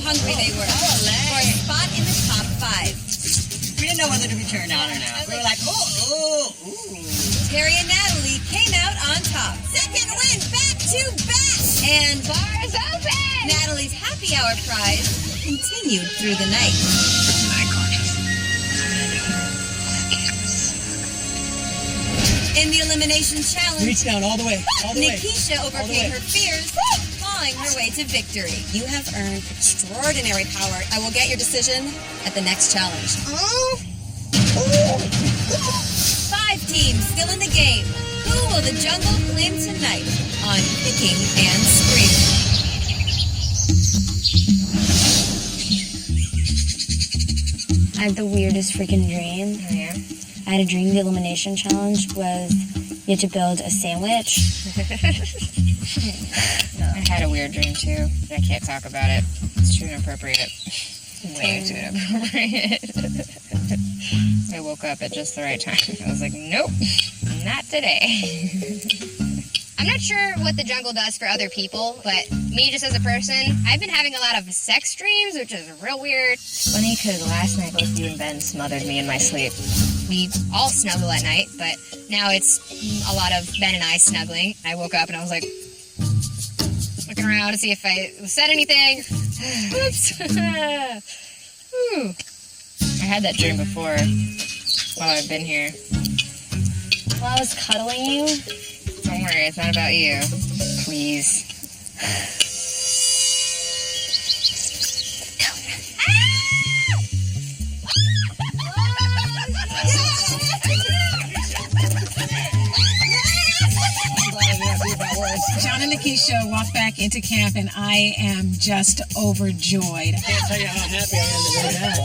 hungry they were for a spot in the top 5. We didn't know whether to be turned on or not. We were like, ooh. Terry and Natalie came out on top. Second win, back to back. And bars open. Natalie's happy hour prize continued through the night. In the elimination challenge, reach down all the way. Nikisha overcame her fears, clawing her way to victory. You have earned extraordinary power. I will get your decision at the next challenge. 5 teams still in the game. Who will the jungle claim tonight on Kicking and Screaming? I had the weirdest freaking dream. Yeah. I had a dream the elimination challenge was you had to build a sandwich. I had a weird dream too. I can't talk about it. It's too inappropriate. Way too inappropriate. I woke up at just the right time. I was like, nope, not today. I'm not sure what the jungle does for other people, but me just as a person, I've been having a lot of sex dreams, which is real weird. Funny, because last night both you and Ben smothered me in my sleep. We all snuggle at night, but now it's a lot of Ben and I snuggling. I woke up and I was like, looking around to see if I said anything. Oops. Whew. I had that dream before while I've been here. While I was cuddling you. Don't worry, it's not about you. Please. John and Nikisha walk back into camp, and I am just overjoyed. I can't tell you how happy I am to do that.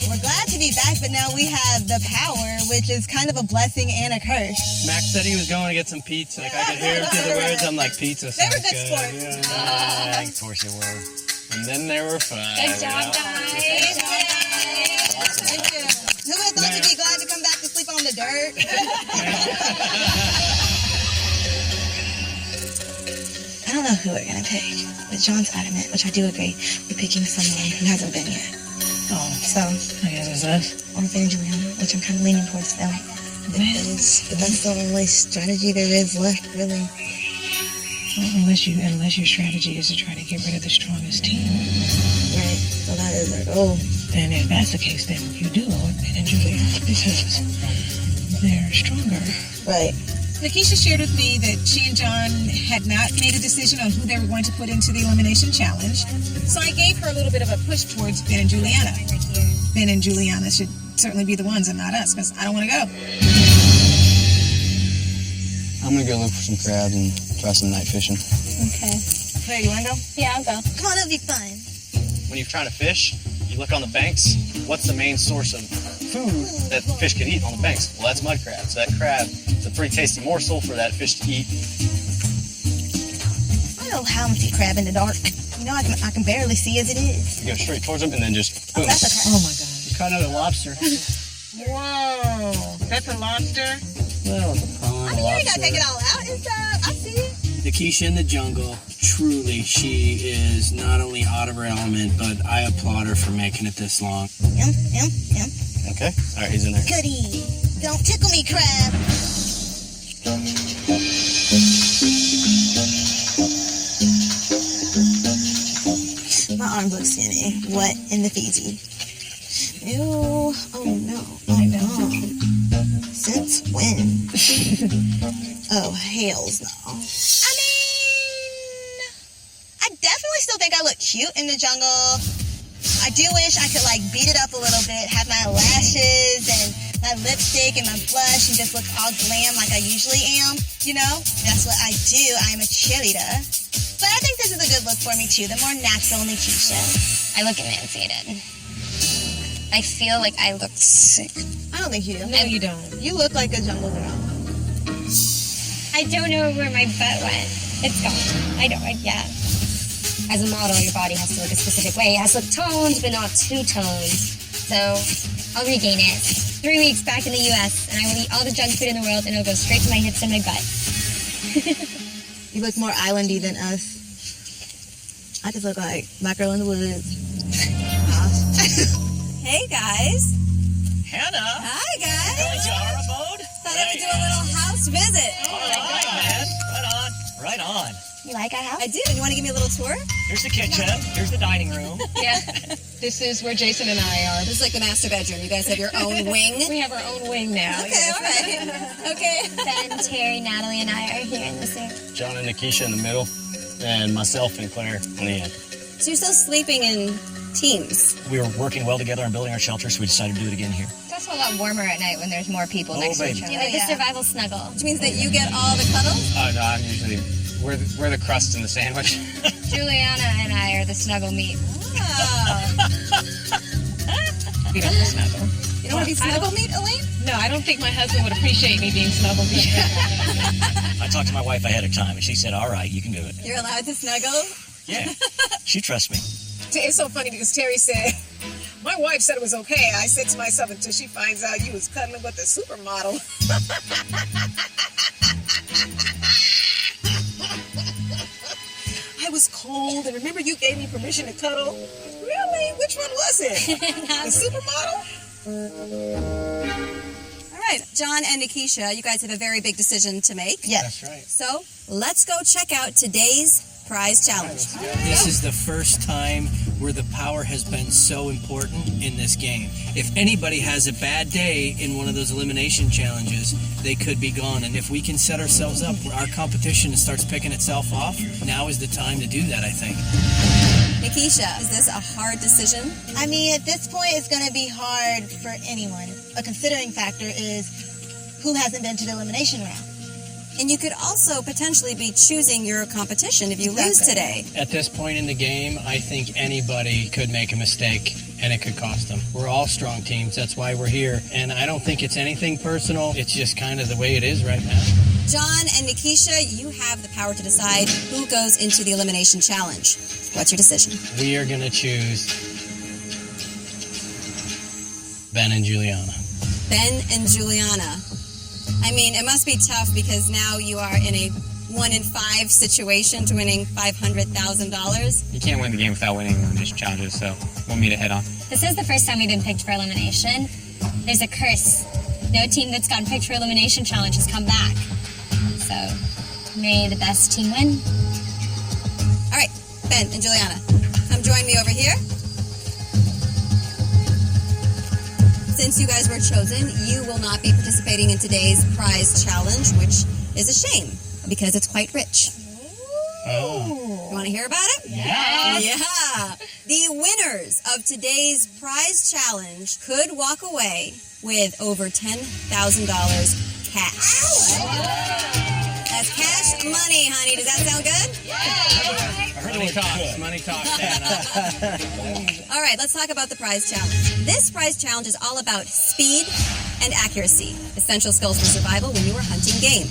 We're glad to be back, but now we have the power, which is kind of a blessing and a curse. Max said he was going to get some pizza. Like, I could hear him through the words. I'm like, pizza sounds They were good sports. Yeah, of course you were. And then there were 5. Good job, guys. Thank you. Who would have thought you'd be glad to come back to sleep on the dirt? I don't know who we're going to pick, but John's adamant, which I do agree. We're picking someone who hasn't been yet. Oh, So, I guess it's us. or Ben and Juliana, which I'm kind of leaning towards them. Because that's the only strategy there is left, really. Well, unless your strategy is to try to get rid of the strongest team. Right. So that is our goal. Then if that's the case, then you do vote Ben and Juliana because they're stronger. Right. Nikisha shared with me that she and John had not made a decision on who they were going to put into the elimination challenge. So I gave her a little bit of a push towards Ben and Juliana. Ben and Juliana should certainly be the ones and not us, because I don't want to go. I'm gonna go look for some crabs and try some night fishing. Okay. Claire, you want to go? Yeah, I'll go. Come on, it'll be fun. When you're trying to fish, you look on the banks. What's the main source of food that fish can eat on the banks? Well, that's mud crab. So that crab is a pretty tasty morsel for that fish to eat. I don't know how I'm going to see crab in the dark. You know, I can barely see as it is. You go straight towards them and then just boom. Oh, that's a crab. Oh my God. You caught another lobster. Whoa. That's a lobster? Well, it's a pond, I mean, you ain't got to take it all out and stuff. I see it. Nikisha in the jungle, truly, she is not only out of her element, but I applaud her for making it this long. Him. Okay. All right, he's in there. Goody. Don't tickle me, crab. My arms look skinny. What in the Fiji? Ew. Oh, no. Oh, no. Since when? Oh, hells no. I mean, I definitely still think I look cute in the jungle. I do wish I could, like, beat it up a little bit, have my lashes and my lipstick and my blush and just look all glam like I usually am, you know? That's what I do. I am a cheerleader. But I think this is a good look for me, too. The more natural Nikisha. I look emancipated. I feel like I look sick. I don't think you do. No, you don't. You look like a jungle girl. I don't know where my butt went. It's gone. Yeah. As a model, your body has to look a specific way. It has to look toned, but not too toned. So I'll regain it. 3 weeks back in the U.S., and I will eat all the junk food in the world, and it'll go straight to my hips and my butt. You look more islandy than us. I just look like my girl in the woods. Hey, guys. Hannah. Hi, guys. Going to our abode? Thought I would do a little house visit. All right, man. Right on. Right on. You like our house? I do. You want to give me a little tour? Here's the kitchen. Here's the dining room. Yeah. This is where Jason and I are. This is like the master bedroom. You guys have your own wing. We have our own wing now. Okay, all right. Okay. Ben, Terry, Natalie, and I are here in this room. John and Nikisha in the middle, and myself and Claire on the end. So you're still sleeping in teams. We were working well together on building our shelter, so we decided to do it again here. It's also a lot warmer at night when there's more people next to each other. You like the survival snuggle. Which means that you get all the cuddles? Oh, no, I'm usually... We're the crust in the sandwich. Juliana and I are the snuggle meat. Ah. We don't snuggle. You don't want to be snuggle meat, Elaine? No, I don't think my husband would appreciate me being snuggled. I talked to my wife ahead of time, and she said, all right, you can do it. You're allowed to snuggle? Yeah. She trusts me. It's so funny because Terry said, my wife said it was okay. I said to myself until she finds out you was cuddling with a supermodel. I was cold, and remember you gave me permission to cuddle? Really? Which one was it? The supermodel? All right, John and Nikisha, you guys have a very big decision to make. Yes. That's right. So let's go check out today's prize challenge. This is the first time where the power has been so important in this game. If anybody has a bad day in one of those elimination challenges, they could be gone. And if we can set ourselves up where our competition starts picking itself off, now is the time to do that, I think. Nikisha, is this a hard decision? I mean, at this point, it's going to be hard for anyone. A considering factor is who hasn't been to the elimination round. And you could also potentially be choosing your competition if you lose today. At this point in the game, I think anybody could make a mistake and it could cost them. We're all strong teams. That's why we're here. And I don't think it's anything personal. It's just kind of the way it is right now. John and Nikisha, you have the power to decide who goes into the elimination challenge. What's your decision? We are going to choose Ben and Juliana. Ben and Juliana. I mean, it must be tough because now you are in a 1 in 5 situation to winning $500,000. You can't win the game without winning elimination challenges, so we'll meet it head on. This is the first time we've been picked for elimination. There's a curse. No team that's gotten picked for elimination challenge has come back. So, may the best team win. All right, Ben and Juliana, come join me over here. Since you guys were chosen, you will not be participating in today's prize challenge, which is a shame because it's quite rich. Oh. You want to hear about it? Yeah. Yeah. The winners of today's prize challenge could walk away with over $10,000 cash. That's cash money, honey. Does that sound good? Money talks, Hannah. All right, let's talk about the prize challenge. This prize challenge is all about speed and accuracy, essential skills for survival when you are hunting game.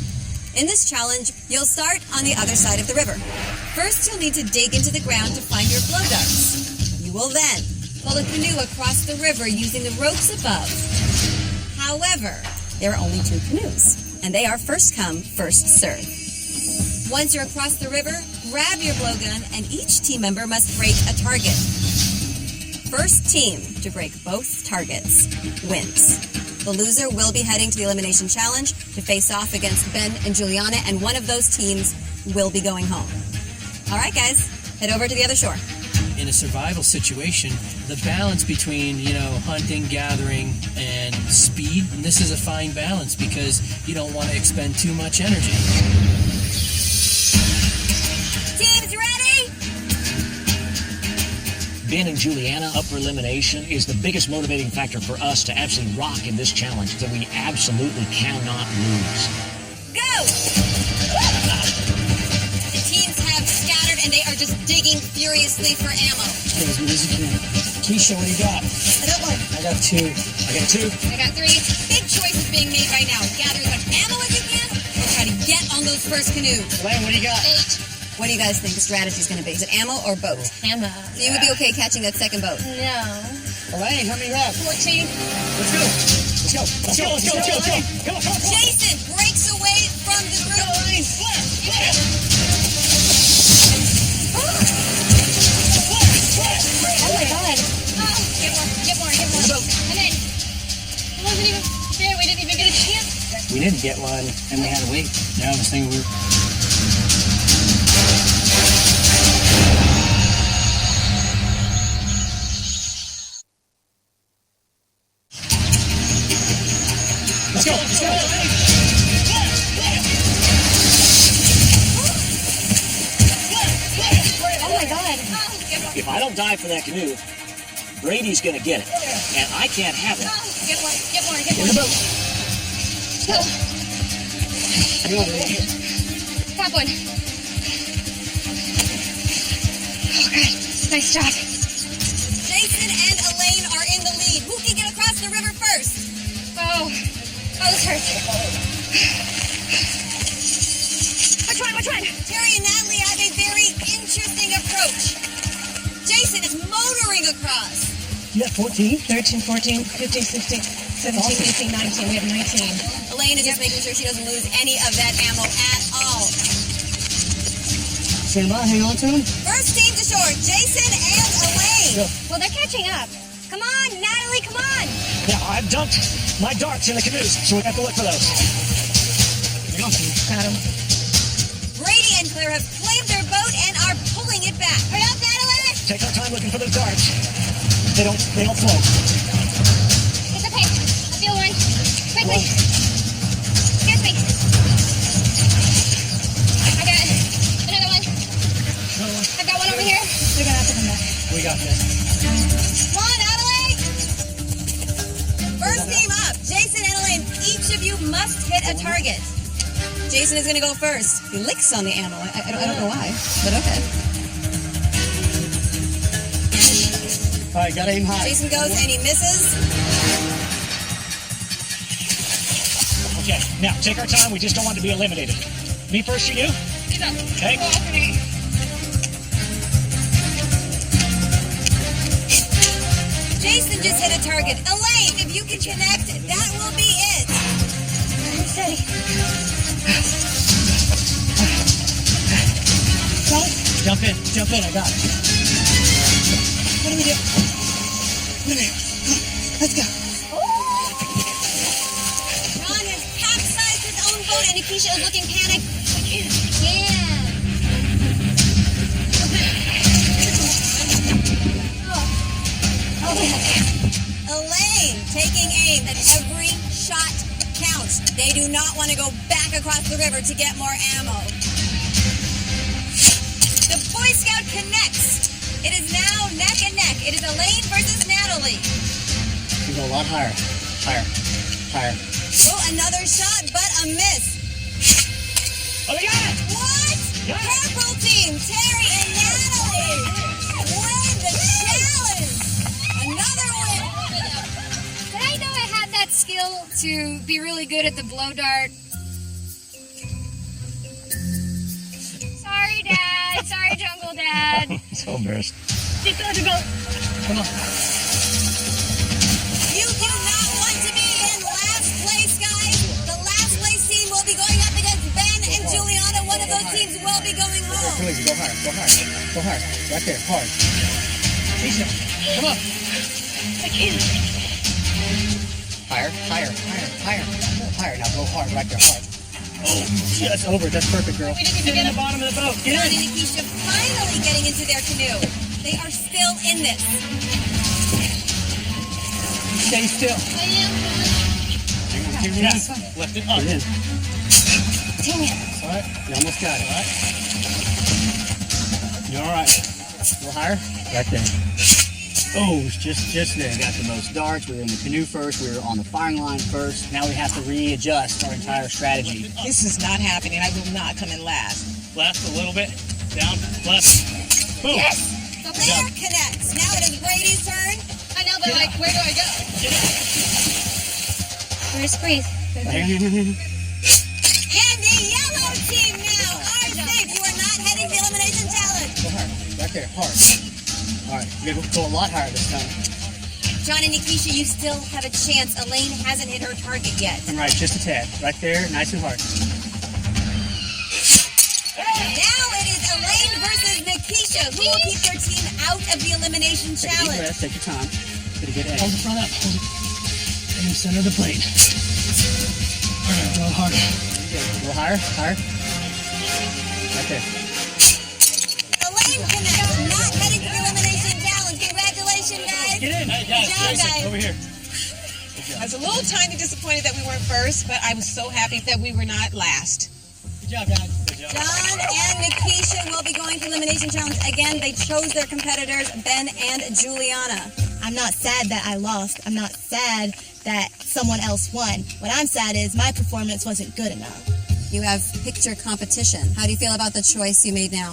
In this challenge, you'll start on the other side of the river. First, you'll need to dig into the ground to find your blow darts. You will then pull a canoe across the river using the ropes above. However, there are only 2 canoes, and they are first come, first serve. Once you're across the river, grab your blowgun, and each team member must break a target. First team to break both targets wins. The loser will be heading to the elimination challenge to face off against Ben and Juliana, and one of those teams will be going home. All right, guys, head over to the other shore. In a survival situation, the balance between, hunting, gathering, and speed, and this is a fine balance because you don't want to expend too much energy. Teams ready? Ben and Juliana up for elimination is the biggest motivating factor for us to absolutely rock in this challenge that we absolutely cannot lose. Go! The teams have scattered and they are just digging furiously for ammo. As good as you can. Keisha, what do you got? I got 1. I got 2. I got 2. I got 3. Big choices being made right now. Gather as much ammo as you can or try to get on those first canoes. Elaine, what do you got? 8. What do you guys think the strategy is going to be? Is it ammo or boat? Ammo. So you would be okay catching that second boat? No. Elaine, how many you have? 14. Let's go. Let's go. Let's go. Let's go. Let's go. Let's go. Come on. Come on. Jason breaks away from the group. Elaine, left. wasn't even fair. We didn't even get a chance. We didn't get one, and we had to wait. Now this thing we were. Let's go. Let's go. Oh my God. If I don't die for that canoe, Brady's gonna get it, and I can't have it. Get one. Get one. Get In one. the boat. Go. Got one. Oh God. Nice job. Jason and Elaine are in the lead. Who can get across the river first? Oh. Oh, this hurts. Which one? Terry and Natalie have a very interesting approach. Jason is motoring across. Yeah, 14. 13, 14, 15, 16, 17, 18, 19. We have 19. Elaine is just making sure she doesn't lose any of that ammo at all. Stand by, hang on to him. First team to shore, Jason and Elaine. Well, they're catching up. Come on, Natalie, come on. Yeah, I've dumped my darts in the canoes, so we have to look for those. Got him. Brady and Claire have claimed their boat and are pulling it back. Hurry up, Natalie. Take our time looking for those darts. They don't float. It's okay. I feel one. Quickly. Excuse me. I got another one. I've got one over here. They're gonna have to come back. We got this. Come on, Natalie. First team up, Jason and Elaine. Each of you must hit a target. Jason is going to go first. He licks on the ammo. I don't know why, but okay. All right, gotta aim high. Jason goes and he misses. Okay, now take our time. We just don't want to be eliminated. Me first or you? Okay. Jason just hit a target. Elaine, if you can connect, that will be it. I'm steady. Jump in, I got it. What do we do? Let's go. Ron has capsized his own boat and Nikisha is looking panicked. Yeah. Elaine taking aim that every shot counts. They do not want to go back across the river to get more ammo. The Boy Scout connects. It is now neck and neck. It is Elaine versus Natalie. You go a lot higher. Higher. Oh, another shot, but a miss. Oh, we got it! What? Yeah. Purple team, Terry and Natalie win the challenge. Another win. Did I know I had that skill to be really good at the blow dart? Sorry, Dad. Sorry, Jungle Dad. So embarrassed. Get on the boat. Come on. You do not want to be in last place, guys. The last place team will be going up against Ben and Juliana. One of those teams will be going home. Go higher. Right there, hard. Keisha, come on. I can't. Higher. Now go hard, right there, hard. Oh, that's over. That's perfect, girl. We didn't even Get in get the bottom of the boat. Get Ron in. and Nikisha finally getting into their canoe. They are still in this. Stay still. Yes. Lift it up. Get in. Dang it. All right. You almost got it. All right. You're all right. A little higher. Right there. Oh, it's just there. We got the most darts. We were in the canoe first. We were on the firing line first. Now we have to readjust our entire strategy. This is not happening. I will not come in last. Left a little bit. Down. Left. Boom. Yes. Claire connects. Now it is Brady's turn. I know, but like, where do I go? Where's breathe? And the yellow team now are safe. You are not heading the elimination challenge. Go hard. Right there. Hard. All right. You gotta go a lot higher this time. John and Nikisha, you still have a chance. Elaine hasn't hit her target yet. All right. Just a tad. Right there. Nice and hard. Now it is Elaine versus Nikisha. Who will keep their team out of the elimination Take a deep challenge? breath. Take your time. Get a good aim. Hold the front up. Same center of the plate. All right, a little harder. A little higher, higher. Right there. The lane connect, not heading to the elimination challenge. Congratulations, guys. Get in. Hey, guys, Good job, Jason, guys. over here. I was a little tiny disappointed that we weren't first, but I was so happy that we were not last. Good job, guys. Good job. John and Nikisha will be going to elimination challenge again. They chose their competitors, Ben and Juliana. I'm not sad that I lost. I'm not sad that someone else won. What I'm sad is my performance wasn't good enough. You have picked your competition. How do you feel about the choice you made now?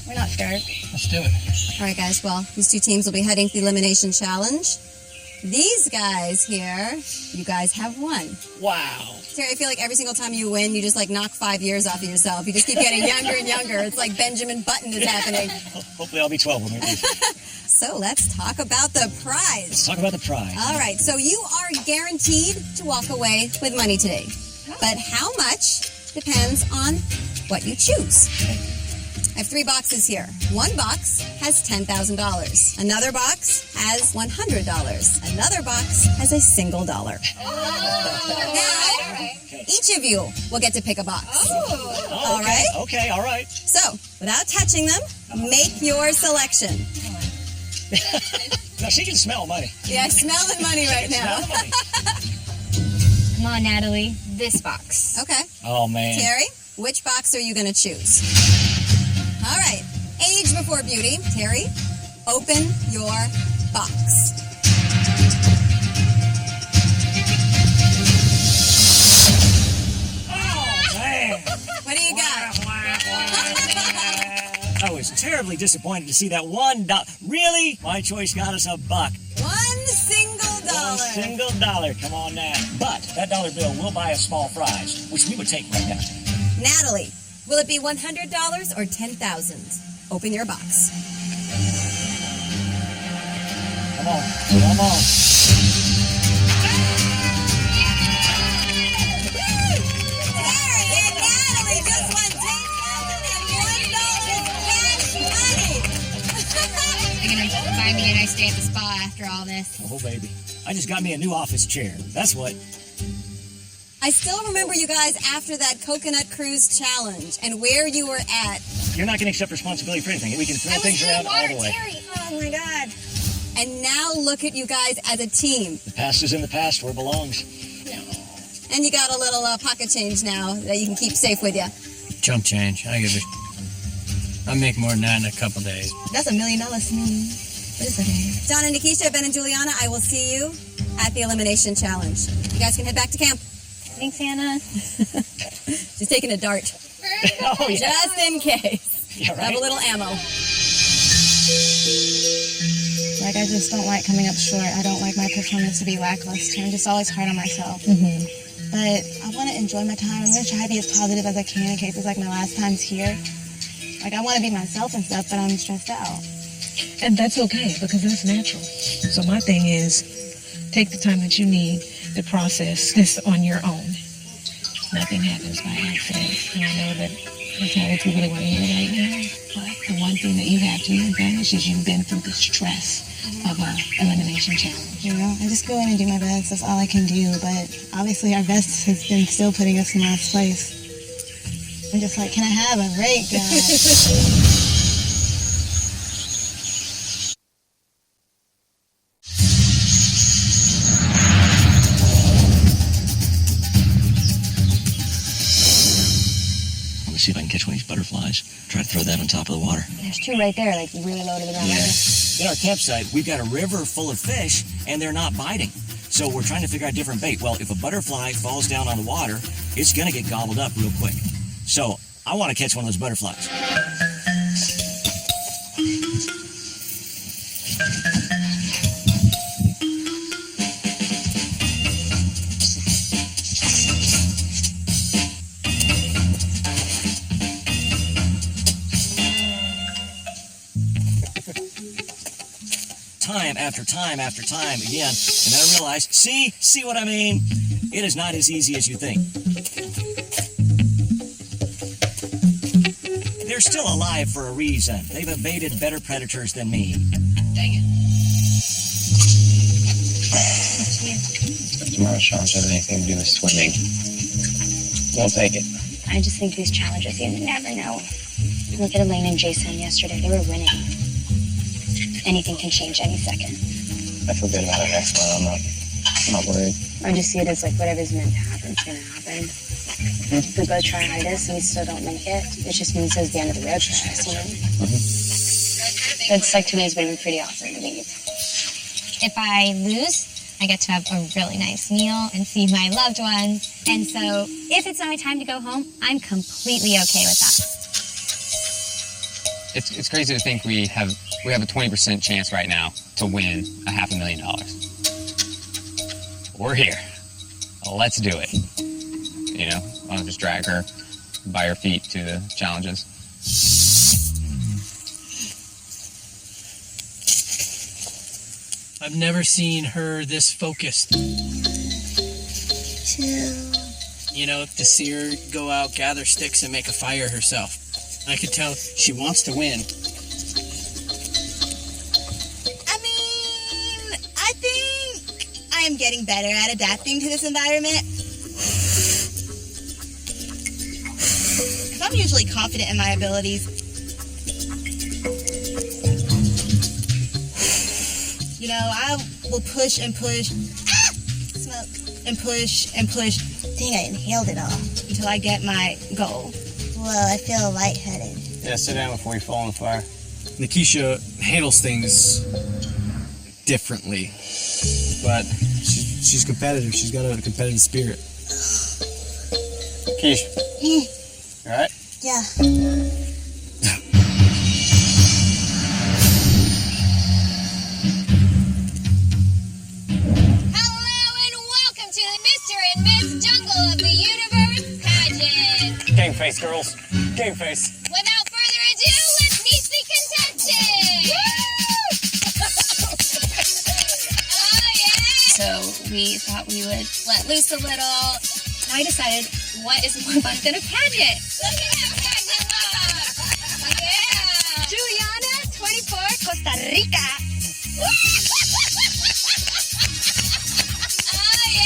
We're not scared. Let's do it. All right, guys. Well, these two teams will be heading to the elimination challenge. These guys here, you guys have won. Wow. Terry, I feel like every single time you win, you just like knock 5 years off of yourself. You just keep getting younger and younger. It's like Benjamin Button is happening. Hopefully I'll be 12 when we leave. So let's talk about the prize. Let's talk about the prize. All right, so you are guaranteed to walk away with money today. But how much depends on what you choose. I have 3 boxes here. One box has $10,000. Another box has $100. Another box has a single dollar. Now, each of you will get to pick a box. All right? Okay, all right. So, without touching them, make your selection. Now she can smell money. Yeah, I smell the money right now. Smell the money. Come on, Natalie. This box. Okay. Oh, man. Terry, which box are you going to choose? All right. Age before beauty. Terry, open your box. Oh, man. What do you got? I was terribly disappointed to see that $1. Really? My choice got us $1. One single dollar. $1 single dollar. Come on now. But that dollar bill will buy us small fries, which we would take right now. Natalie, will it be $100 or $10,000? Open your box. Come on. Come on. Terry and Natalie just won $10,001 cash money. They're gonna buy me a nice day at the spa after all this. Oh, baby. I just got me a new office chair. That's what. I still remember you guys after that coconut cruise challenge and where you were at. You're not going to accept responsibility for anything. We can throw things around all the way. Oh my God. And now look at you guys as a team. The past is in the past where it belongs. And you got a little pocket change now that you can keep safe with you. Chump change. I make more than that in a couple days. That's $1 million to me. But it's okay. John and Nikisha, Ben and Juliana, I will see you at the elimination challenge. You guys can head back to camp. Thanks, Hannah. She's taking a dart. Oh, yeah. Just in case. Yeah, right. Have a little ammo. Like, I just don't like coming up short. I don't like my performance to be lackluster. I'm just always hard on myself. But I want to enjoy my time. I'm going to try to be as positive as I can in case it's like my last time's here. Like, I want to be myself and stuff, but I'm stressed out. And that's okay, because that's natural. So my thing is, take the time that you need to process this on your own. Nothing happens by accident. And I know that it's not what you really want to hear right now. But the one thing that you have to your advantage is you've been through the stress of an elimination challenge. You know, I just go in and do my best. That's all I can do. But obviously our best has been still putting us in last place. I'm just like, can I have a break, guys? See if I can catch one of these butterflies. Try to throw that on top of the water. There's 2 right there, like really low to the ground. Yeah. In our campsite, we've got a river full of fish, and they're not biting. So we're trying to figure out different bait. Well, if a butterfly falls down on the water, it's going to get gobbled up real quick. So I want to catch one of those butterflies. Time after time after time again, and then I realized, see what I mean? It is not as easy as you think. They're still alive for a reason. They've evaded better predators than me. Dang it. tomorrow's challenge has anything to do with swimming, we'll take it. I just think these challenges, you never know. Look at Elaine and Jason yesterday. They were winning. Anything can change any second. I feel good about our next one. I'm not worried. I just see it as like whatever's meant to happen is going to happen. If we both try our hardest and we still don't make it, it just means it's the end of the road for us, you know? It's like, to me, it's going to be pretty awesome to leave. If I lose, I get to have a really nice meal and see my loved ones. And so if it's my time to go home, I'm completely okay with that. It's crazy to think we have a 20% chance right now to win $500,000. We're here. Let's do it. You know, I'll just drag her by her feet to the challenges. I've never seen her this focused. You know, to see her go out, gather sticks, and make a fire herself. I could tell she wants to win. I mean, I think I am getting better at adapting to this environment. 'Cause I'm usually confident in my abilities. You know, I will push and push, smoke, and push and push. Dang, I inhaled it all. Until I get my goal. Whoa, I feel lightheaded. Yeah, sit down before you fall in the fire. Nikisha handles things differently, but she's competitive. She's got a competitive spirit. Keisha, you alright? Yeah. Game face, girls. Game face. Without further ado, let's meet the contestants! Oh, yeah! So we thought we would let loose a little. I decided, what is more fun than a pageant? Look at that pageant look! Yeah! Juliana, 24, Costa Rica. Oh, yeah!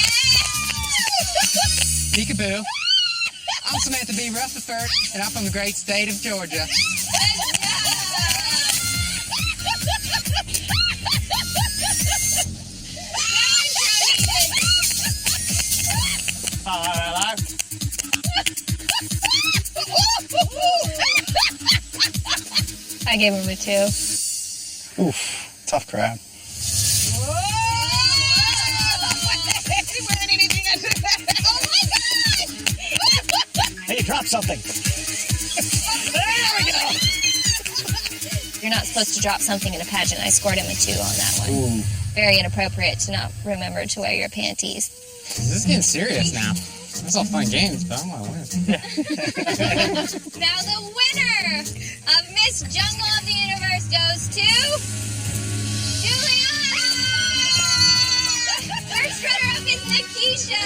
Peekaboo. I'm Samantha B. Rutherford, and I'm from the great state of Georgia. Hello. I gave him a 2. Oof, tough crab. Hey, drop something. There we go. You're not supposed to drop something in a pageant. I scored him a 2 on that one. Ooh. Very inappropriate to not remember to wear your panties. This is getting serious now. It's all fun games, but I want to win. Now the winner of Miss Jungle of the Universe goes to Juliana! First runner-up is Nikisha!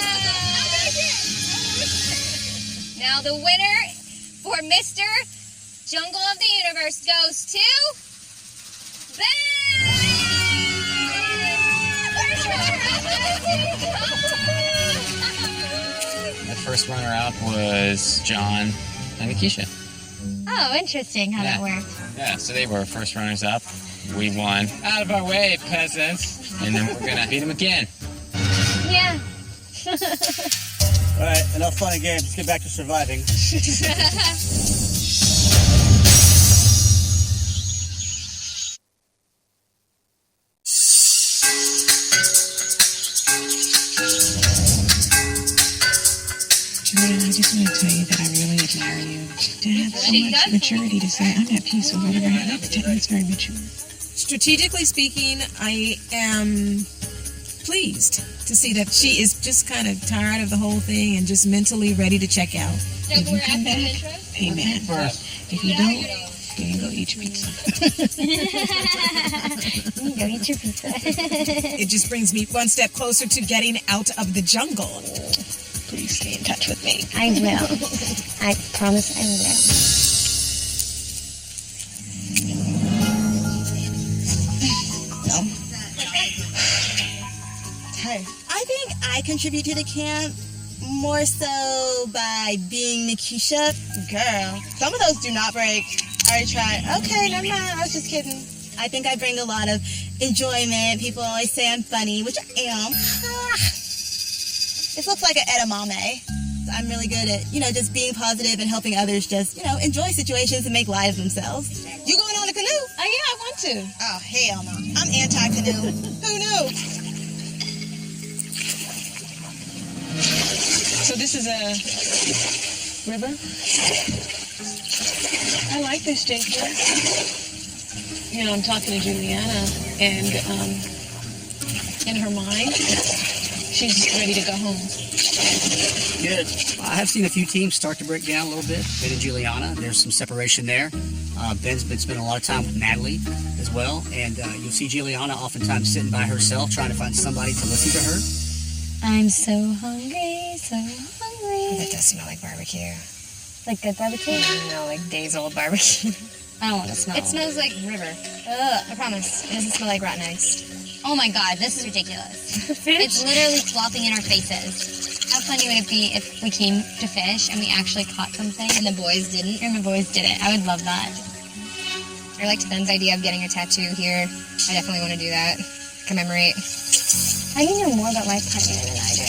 Now the winner for Mr. Jungle of the Universe goes to Ben! First runner-up! The first runner-up was John and Nikisha. Oh, interesting how that worked. Yeah, so they were first runners-up. We won. Out of our way, peasants. And then we're going to beat them again. Yeah. All right, enough fun and games. Let's get back to surviving. Julian, I just want to tell you that I really admire you. To have so much maturity to say, I'm at peace with whatever happens. It's very mature. Strategically speaking, I am pleased to see that she is just kind of tired of the whole thing and just mentally ready to check out. If you come back, amen. If you don't, you can go eat your pizza. Go eat your pizza. It just brings me one step closer to getting out of the jungle. Please stay in touch with me. I will. I promise I will. I think I I contribute to the camp? More so by being Nikisha. Girl, some of those do not break. I already tried. Okay, never mind. I was just kidding. I think I bring a lot of enjoyment. People always say I'm funny, which I am. This looks like an edamame. I'm really good at, just being positive and helping others just, enjoy situations and make light of themselves. You going on a canoe? Oh, yeah, I want to. Oh, hell no. I'm anti-canoe. Who knew? So this is a river? I like this, Jason. I'm talking to Juliana, and in her mind, she's ready to go home. Good. I have seen a few teams start to break down a little bit. Ben and Juliana, there's some separation there. Ben's been spending a lot of time with Natalie as well, and you'll see Juliana oftentimes sitting by herself trying to find somebody to listen to her. I'm so hungry, so hungry. That does smell like barbecue. Like good barbecue? No, like days old barbecue. I don't want to smell. It smells like river. Ugh. I promise. It doesn't smell like rotten eggs. Oh my god, this is ridiculous. It's literally flopping in our faces. How funny would it be if we came to fish and we actually caught something and the boys didn't? And the boys did it. I would love that. I liked Ben's idea of getting a tattoo here. I definitely want to do that. Commemorate. I can know more about life partner than I do.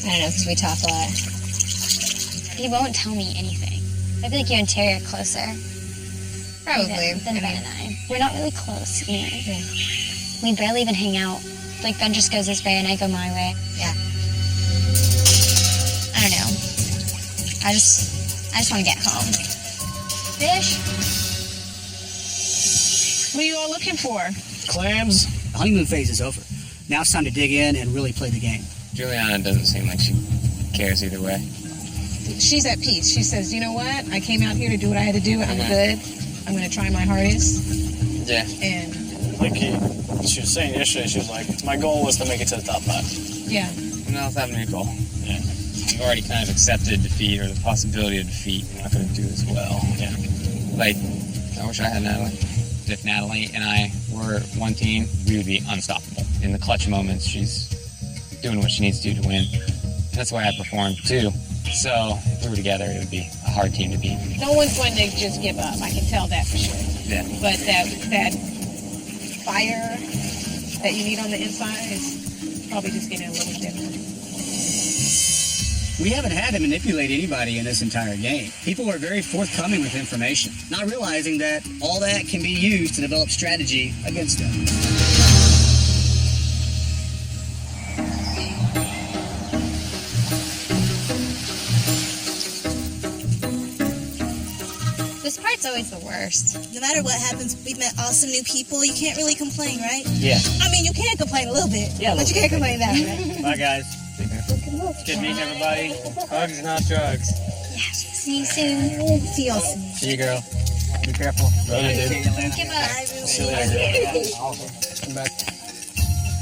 I don't know, because we talk a lot. He won't tell me anything. I feel like you and Terry are closer. Probably. Than Ben and I. We're not really close, Yeah. We barely even hang out. Like, Ben just goes his way and I go my way. Yeah. I don't know. I just want to get home. Fish? What are you all looking for? Clams. The honeymoon phase is over. Now it's time to dig in and really play the game. Juliana doesn't seem like she cares either way. She's at peace. She says, you know what? I came out here to do what I had to do. I'm good. I'm going to try my hardest. Yeah. And Like she was saying yesterday, she was like, my goal was to make it to the top 5. yeah. No, it's not a new goal. Yeah. You've already kind of accepted defeat or the possibility of defeat. You're not going to do as well. Yeah. Like, I wish I had Natalie. If Natalie and I were one team, we would be unstoppable. In the clutch moments, she's doing what she needs to do to win. That's why I performed too. So if we were together, it would be a hard team to beat. No one's going to just give up. I can tell that for sure. Yeah. But that fire that you need on the inside is probably just getting a little different. We haven't had to manipulate anybody in this entire game. People were very forthcoming with information, not realizing that all that can be used to develop strategy against them. This part's always the worst. No matter what happens, we've met awesome new people. You can't really complain, right? Yeah. I mean, you can complain a little bit, Yeah, a but you little can't complain that, right? Bye, guys. Good meeting everybody. Hugs, not drugs. See you soon. See y'all soon. See you, girl. Be careful. Brother, dude. Give up. See you later. Come back.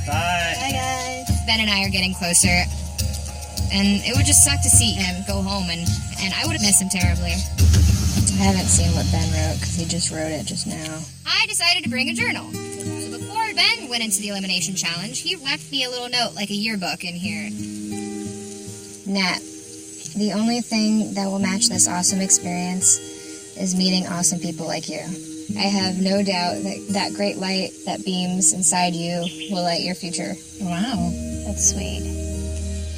Bye. Bye, guys. Ben and I are getting closer, and it would just suck to see him go home, and I would miss him terribly. I haven't seen what Ben wrote because he just wrote it just now. I decided to bring a journal. So before Ben went into the elimination challenge, he left me a little note, like a yearbook in here. Nat, the only thing that will match this awesome experience is meeting awesome people like you. I have no doubt that that great light that beams inside you will light your future. Wow. That's sweet.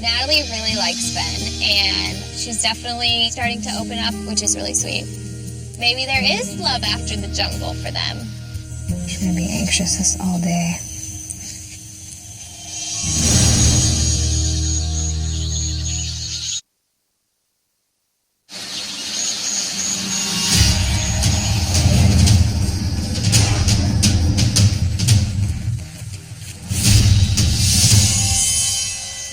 Natalie really likes Ben, and she's definitely starting to open up, which is really sweet. Maybe there is love after the jungle for them. I'm gonna be anxious this all day.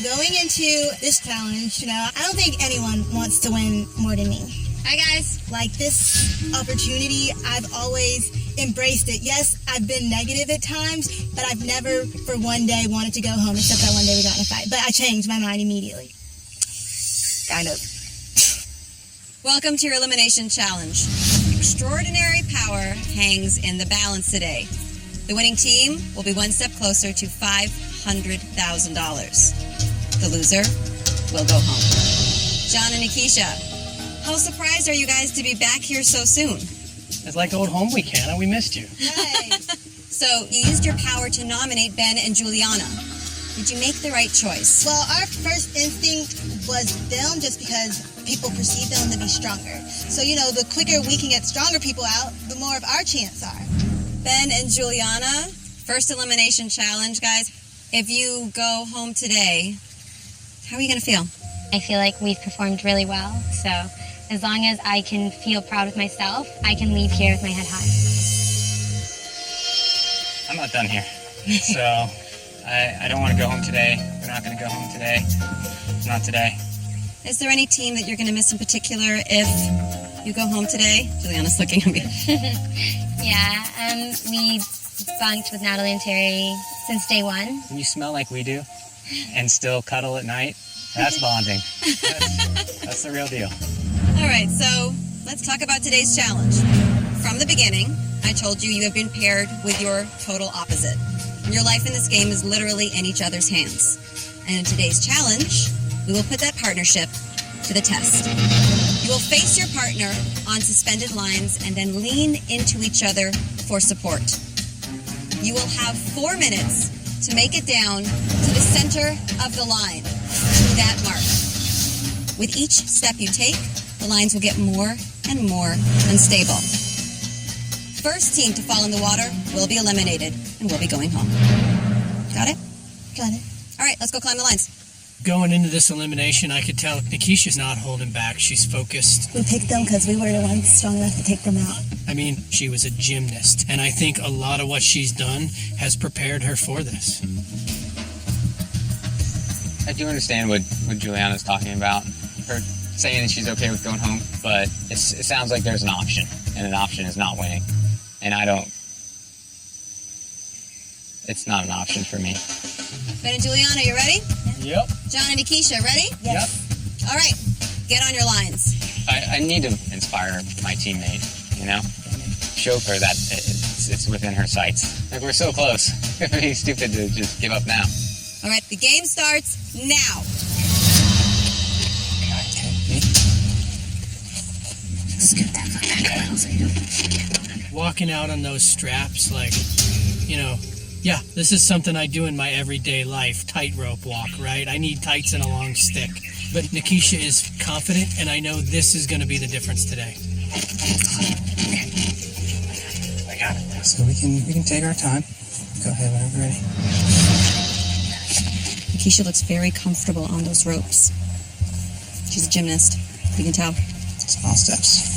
Going into this challenge, I don't think anyone wants to win more than me. Hi, guys. Like, this opportunity, I've always embraced it. Yes, I've been negative at times, but I've never for one day wanted to go home, except that one day we got in a fight. But I changed my mind immediately. Kind of. Welcome to your elimination challenge. Extraordinary power hangs in the balance today. The winning team will be one step closer to $500,000. The loser will go home. John and Nikisha, how surprised are you guys to be back here so soon? It's like old home week, Hannah. We missed you. So you used your power to nominate Ben and Juliana. Did you make the right choice? Well, our first instinct was them just because people perceive them to be stronger. So, the quicker we can get stronger people out, the more of our chance are. Ben and Juliana, first elimination challenge, guys. If you go home today, how are you going to feel? I feel like we've performed really well. So as long as I can feel proud of myself, I can leave here with my head high. I'm not done here. So I don't want to go home today. We're not going to go home today. Not today. Is there any team that you're going to miss in particular if you go home today? Juliana's looking at me. Yeah, we bunked with Natalie and Terry since day one. When you smell like we do and still cuddle at night, that's bonding. That's the real deal. All right, so let's talk about today's challenge. From the beginning, I told you have been paired with your total opposite. Your life in this game is literally in each other's hands. And in today's challenge, we will put that partnership to the test. You will face your partner on suspended lines and then lean into each other for support. You will have 4 minutes to make it down to the center of the line, to that mark. With each step you take, the lines will get more and more unstable. First team to fall in the water will be eliminated and will be going home. Got it? Got it. All right, let's go climb the lines. Going into this elimination, I could tell Nikisha's not holding back. She's focused. We picked them because we were the ones strong enough to take them out. I mean, she was a gymnast, and I think a lot of what she's done has prepared her for this. I do understand what Juliana's talking about. Her saying that she's okay with going home, but it sounds like there's an option, and an option is not winning. And it's not an option for me. Ben and Juliana, you ready? Yep. John and Nikisha, ready? Yes. All right, get on your lines. I need to inspire my teammate, show her that it's within her sights. Like, we're so close. It would be stupid to just give up now. All right, the game starts now. Scoot that foot back a little so you don't... Walking out on those straps, yeah, this is something I do in my everyday life, tightrope walk, right? I need tights and a long stick. But Nikisha is confident, and I know this is going to be the difference today. I got it. So we can take our time. Go ahead whenever you're ready. Nikisha looks very comfortable on those ropes. She's a gymnast, you can tell. Small steps.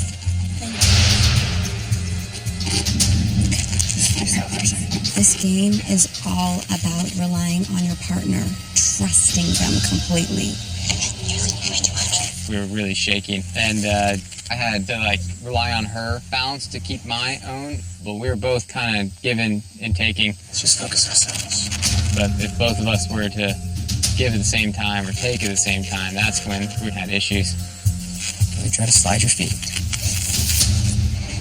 This game is all about relying on your partner, trusting them completely. We were really shaking, and I had to rely on her balance to keep my own, but we were both kind of giving and taking. Let's just focus ourselves. But if both of us were to give at the same time or take at the same time, that's when we had issues. Really try to slide your feet.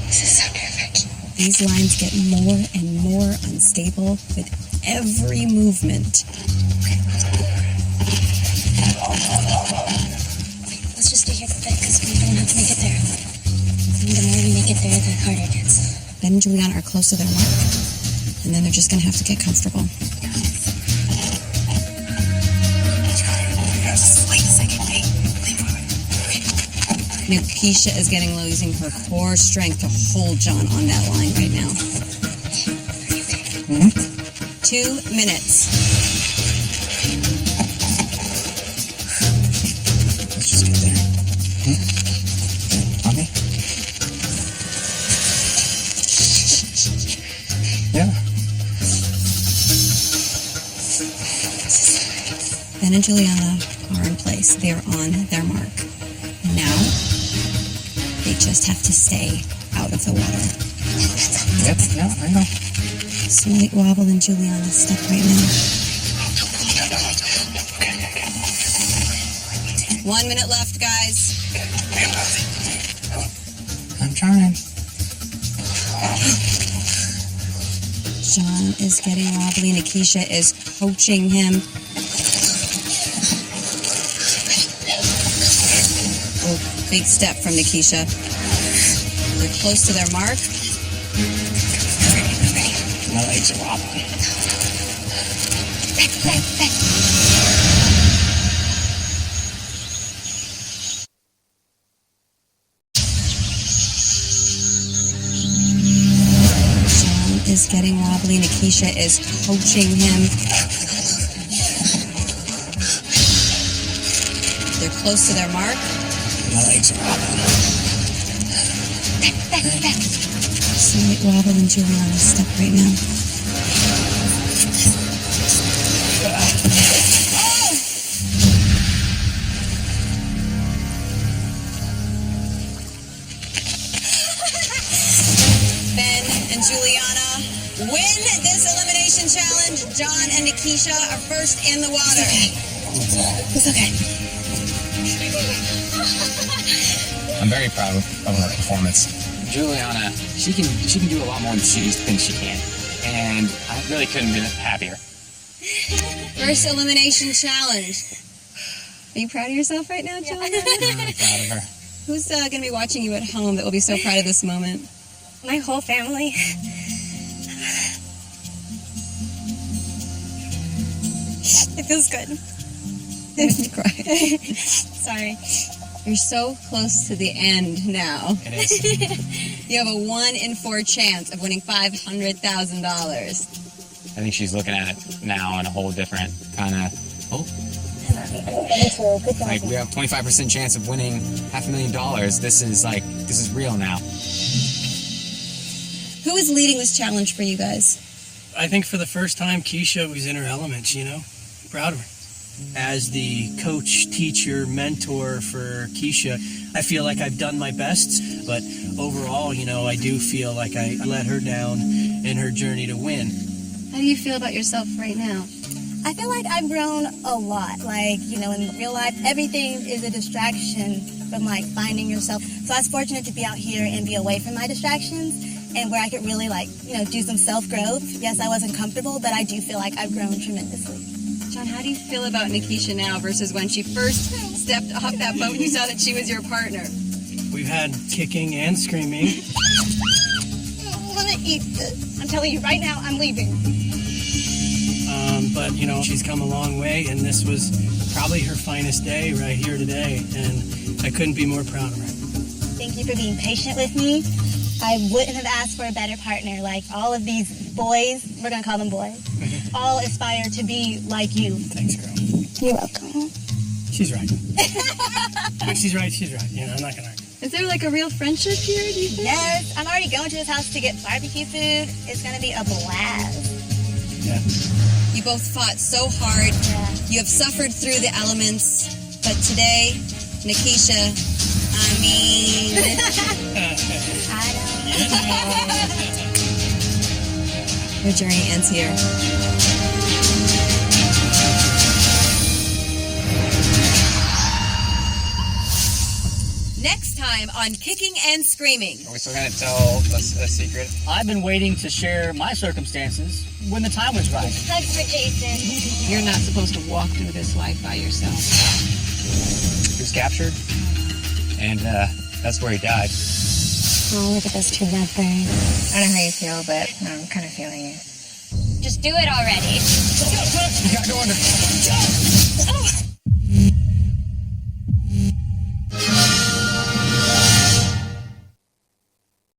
This is so perfect. These lines get more and more unstable with every movement. Let's just stay here for a bit because we don't have to make it there. And the more we make it there, the harder it gets. Ben and Juliana are close to their mark, and then they're just going to have to get comfortable. Wait a second, wait. Nikisha is losing her core strength to hold John on that line right now. 2 minutes. Let's just get there. On me? Yeah. Ben and Juliana are in place. They are on their mark. Now, they just have to stay out of the water. Yep, yeah, I know. Slight wobble in Juliana's step right now. Okay. 1 minute left, guys. I'm trying. John is getting wobbly. Nikisha is coaching him. big step from Nikisha. They're close to their mark. My legs are wobbling. Sean is getting wobbly. Nikisha is coaching him. They're close to their mark. My legs are wobbling. Slight wobble in Juliana's step right now. Ben and Juliana win this elimination challenge. John and Nikisha are first in the water. It's okay. I'm very proud of her performance. Juliana, she can do a lot more than she thinks she can, and I really couldn't be happier. First elimination challenge. Are you proud of yourself right now, John? I'm proud of her. Who's going to be watching you at home that will be so proud of this moment? My whole family. It feels good. Cry. Sorry. You're so close to the end now. It is. You have a 1 in 4 chance of winning $500,000. I think she's looking at it now in a whole different kind of. Oh, like we have 25% chance of winning $500,000. This is real now. Who is leading this challenge for you guys? I think for the first time, Keisha was in her element, you know? Proud of her. As the coach, teacher, mentor for Keisha, I feel like I've done my best, but overall, you know, I do feel like I let her down in her journey to win. How do you feel about yourself right now? I feel like I've grown a lot. Like, you know, in real life, everything is a distraction from, like, finding yourself. So I was fortunate to be out here and be away from my distractions and where I could really, like, you know, do some self-growth. Yes, I wasn't comfortable, but I do feel like I've grown tremendously. John, how do you feel about Nikisha now versus when she first stepped off that boat and you saw that she was your partner? We've had kicking and screaming. I don't want to eat this. I'm telling you right now, I'm leaving. But, you know, she's come a long way, and this was probably her finest day right here today, and I couldn't be more proud of her. Thank you for being patient with me. I wouldn't have asked for a better partner. Like, all of these boys, we're going to call them boys, all aspire to be like you. Thanks, girl. You're welcome. She's right. If she's right, she's right. You know, I'm not going to argue. Is there like a real friendship here, do you think? Yes, I'm already going to his house to get barbecue food. It's going to be a blast. Yeah. You both fought so hard. Yeah. You have suffered through the elements. But today, Nikisha, I mean... I know. Your journey ends here. Next time on Kicking and Screaming. Are we still gonna tell a secret? I've been waiting to share my circumstances when the time was right. Hugs for Jason. You're not supposed to walk through this life by yourself. He was captured, and that's where he died. Oh, look at those two red things. I don't know how you feel, but I'm kind of feeling you. Just do it already. You gotta go under.